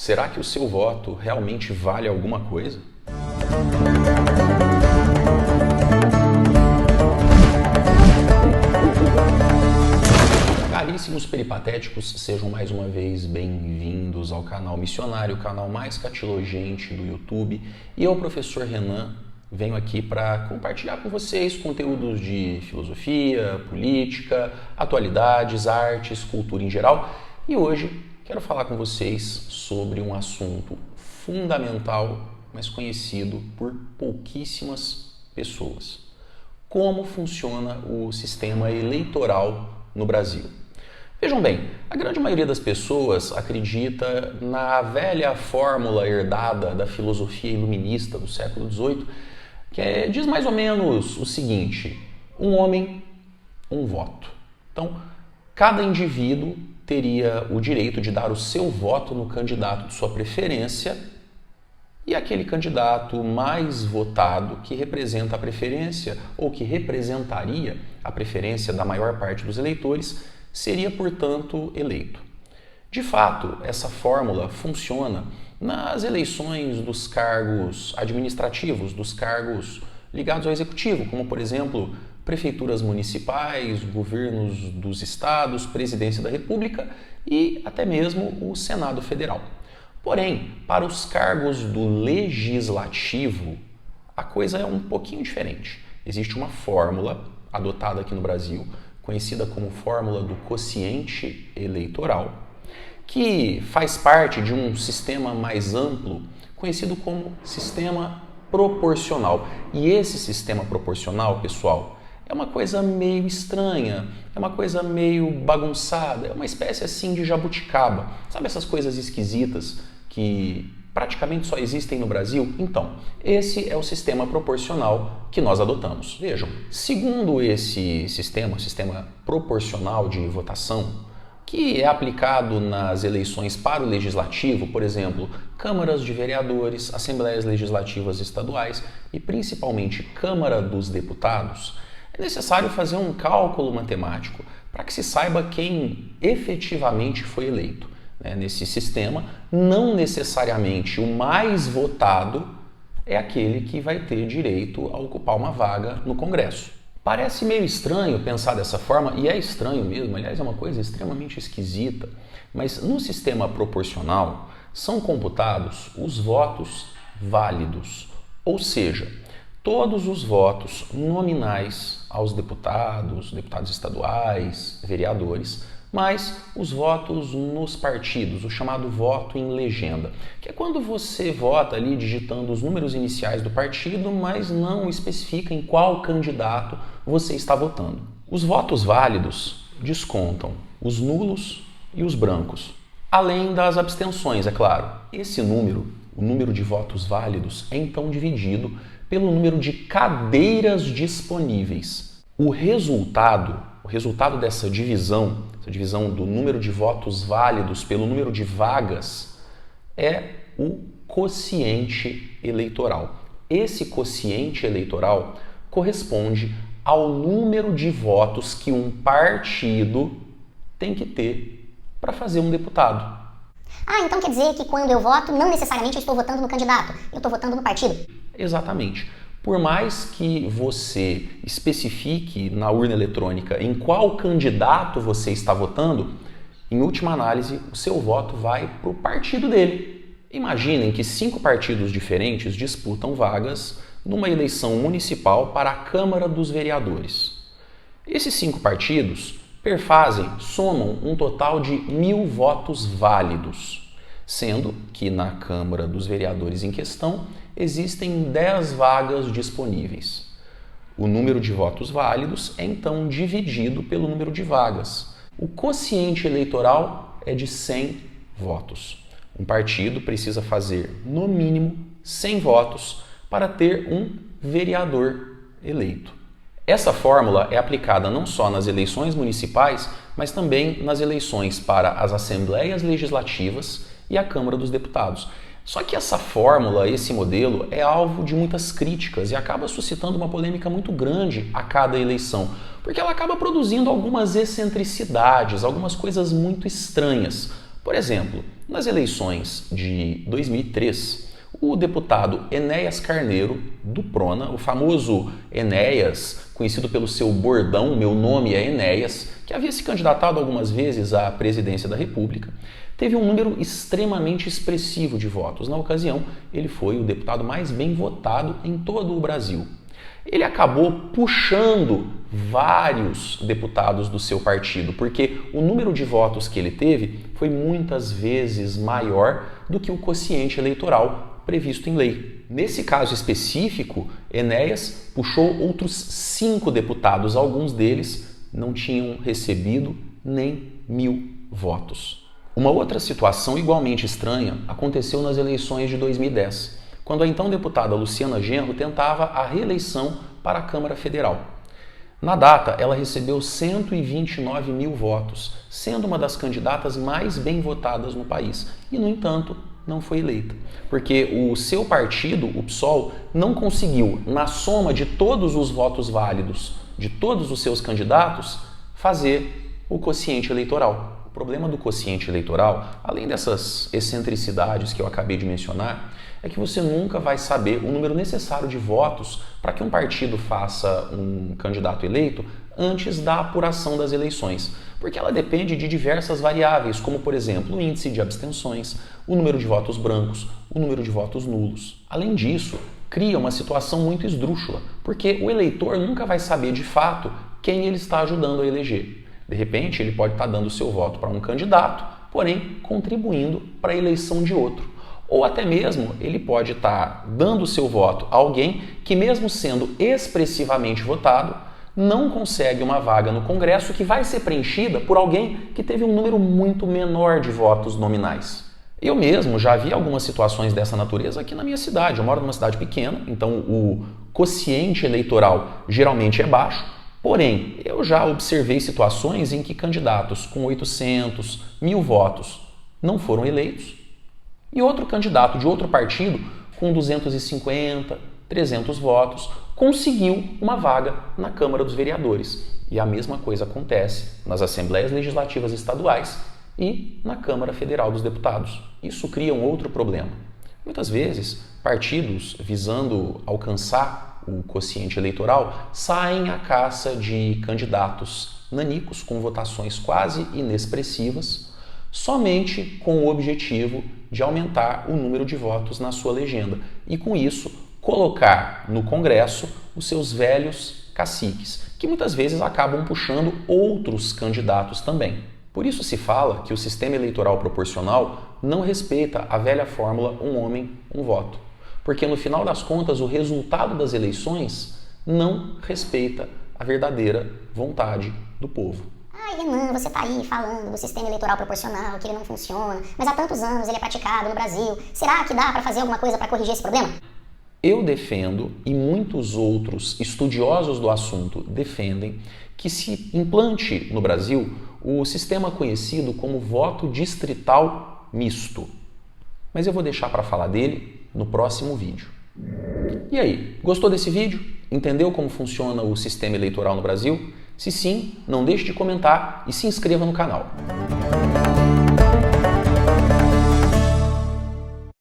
Será que o seu voto realmente vale alguma coisa? Caríssimos peripatéticos, sejam mais uma vez bem-vindos ao canal Missionário, o canal mais catilogente do YouTube. E eu, professor Renan, venho aqui para compartilhar com vocês conteúdos de filosofia, política, atualidades, artes, cultura em geral. E hoje quero falar com vocês sobre um assunto fundamental, mas conhecido por pouquíssimas pessoas. Como funciona o sistema eleitoral no Brasil? Vejam bem, a grande maioria das pessoas acredita na velha fórmula herdada da filosofia iluminista do século XVIII, que diz mais ou menos o seguinte: um homem, um voto. Então, cada indivíduo teria o direito de dar o seu voto no candidato de sua preferência, e aquele candidato mais votado que representa a preferência ou que representaria a preferência da maior parte dos eleitores seria, portanto, eleito. De fato, essa fórmula funciona nas eleições dos cargos administrativos, dos cargos ligados ao executivo, como, por exemplo, prefeituras municipais, governos dos estados, presidência da República e até mesmo o Senado Federal. Porém, para os cargos do legislativo, a coisa é um pouquinho diferente. Existe uma fórmula adotada aqui no Brasil, conhecida como fórmula do quociente eleitoral, que faz parte de um sistema mais amplo, conhecido como sistema proporcional. E esse sistema proporcional, pessoal, é uma coisa meio estranha, é uma coisa meio bagunçada, é uma espécie assim de jabuticaba. Sabe essas coisas esquisitas que praticamente só existem no Brasil? Então, esse é o sistema proporcional que nós adotamos. Vejam, segundo esse sistema, sistema proporcional de votação, que é aplicado nas eleições para o legislativo, por exemplo, câmaras de vereadores, assembleias legislativas estaduais e principalmente Câmara dos Deputados, é necessário fazer um cálculo matemático para que se saiba quem efetivamente foi eleito. Nesse sistema, não necessariamente o mais votado é aquele que vai ter direito a ocupar uma vaga no Congresso. Parece meio estranho pensar dessa forma, e é estranho mesmo, aliás, é uma coisa extremamente esquisita, mas no sistema proporcional são computados os votos válidos, ou seja, todos os votos nominais aos deputados, deputados estaduais, vereadores, mas os votos nos partidos, o chamado voto em legenda, que é quando você vota ali digitando os números iniciais do partido, mas não especifica em qual candidato você está votando. Os votos válidos descontam os nulos e os brancos, além das abstenções, é claro. Esse número, o número de votos válidos, é então dividido pelo número de cadeiras disponíveis. O resultado dessa divisão, essa divisão do número de votos válidos pelo número de vagas, é o quociente eleitoral. Esse quociente eleitoral corresponde ao número de votos que um partido tem que ter para fazer um deputado. Ah, então quer dizer que quando eu voto, não necessariamente eu estou votando no candidato, eu estou votando no partido. Exatamente. Por mais que você especifique na urna eletrônica em qual candidato você está votando, em última análise, o seu voto vai para o partido dele. Imaginem que 5 partidos diferentes disputam vagas numa eleição municipal para a Câmara dos Vereadores. Esses 5 partidos somam um total de 1.000 votos válidos, sendo que na Câmara dos Vereadores em questão existem 10 vagas disponíveis. O número de votos válidos é então dividido pelo número de vagas. O quociente eleitoral é de 100 votos. Um partido precisa fazer, no mínimo, 100 votos para ter um vereador eleito. Essa fórmula é aplicada não só nas eleições municipais, mas também nas eleições para as assembleias legislativas e a Câmara dos Deputados. Só que essa fórmula, esse modelo, é alvo de muitas críticas e acaba suscitando uma polêmica muito grande a cada eleição, porque ela acaba produzindo algumas excentricidades, algumas coisas muito estranhas. Por exemplo, nas eleições de 2003, o deputado Enéas Carneiro, do Prona, o famoso Enéas, conhecido pelo seu bordão "Meu nome é Enéas", que havia se candidatado algumas vezes à presidência da República, teve um número extremamente expressivo de votos. Na ocasião, ele foi o deputado mais bem votado em todo o Brasil. Ele acabou puxando vários deputados do seu partido, porque o número de votos que ele teve foi muitas vezes maior do que o quociente eleitoral previsto em lei. Nesse caso específico, Enéas puxou outros 5 deputados, alguns deles não tinham recebido nem 1.000 votos. Uma outra situação igualmente estranha aconteceu nas eleições de 2010, quando a então deputada Luciana Genro tentava a reeleição para a Câmara Federal. Na data, ela recebeu 129.000 votos, sendo uma das candidatas mais bem votadas no país, e, no entanto, não foi eleita, porque o seu partido, o PSOL, não conseguiu, na soma de todos os votos válidos de todos os seus candidatos, fazer o quociente eleitoral. O problema do quociente eleitoral, além dessas excentricidades que eu acabei de mencionar, é que você nunca vai saber o número necessário de votos para que um partido faça um candidato eleito antes da apuração das eleições, porque ela depende de diversas variáveis, como, por exemplo, o índice de abstenções, o número de votos brancos, o número de votos nulos. Além disso, cria uma situação muito esdrúxula, porque o eleitor nunca vai saber de fato quem ele está ajudando a eleger. De repente, ele pode estar dando seu voto para um candidato, porém contribuindo para a eleição de outro. Ou até mesmo ele pode estar dando seu voto a alguém que, mesmo sendo expressivamente votado, não consegue uma vaga no Congresso que vai ser preenchida por alguém que teve um número muito menor de votos nominais. Eu mesmo já vi algumas situações dessa natureza aqui na minha cidade. Eu moro numa cidade pequena, então o quociente eleitoral geralmente é baixo, porém eu já observei situações em que candidatos com 800, 1.000 votos não foram eleitos e outro candidato de outro partido com 250, 300 votos conseguiu uma vaga na Câmara dos Vereadores. E a mesma coisa acontece nas Assembleias Legislativas Estaduais e na Câmara Federal dos Deputados. Isso cria um outro problema. Muitas vezes, partidos visando alcançar o quociente eleitoral saem à caça de candidatos nanicos com votações quase inexpressivas, somente com o objetivo de aumentar o número de votos na sua legenda e, com isso, colocar no Congresso os seus velhos caciques, que muitas vezes acabam puxando outros candidatos também. Por isso se fala que o sistema eleitoral proporcional não respeita a velha fórmula um homem, um voto, porque no final das contas o resultado das eleições não respeita a verdadeira vontade do povo. Ai, Renan, você tá aí falando do sistema eleitoral proporcional, que ele não funciona, mas há tantos anos ele é praticado no Brasil. Será que dá para fazer alguma coisa para corrigir esse problema? Eu defendo, e muitos outros estudiosos do assunto defendem, que se implante no Brasil o sistema conhecido como voto distrital misto. Mas eu vou deixar para falar dele no próximo vídeo. E aí, gostou desse vídeo? Entendeu como funciona o sistema eleitoral no Brasil? Se sim, não deixe de comentar e se inscreva no canal.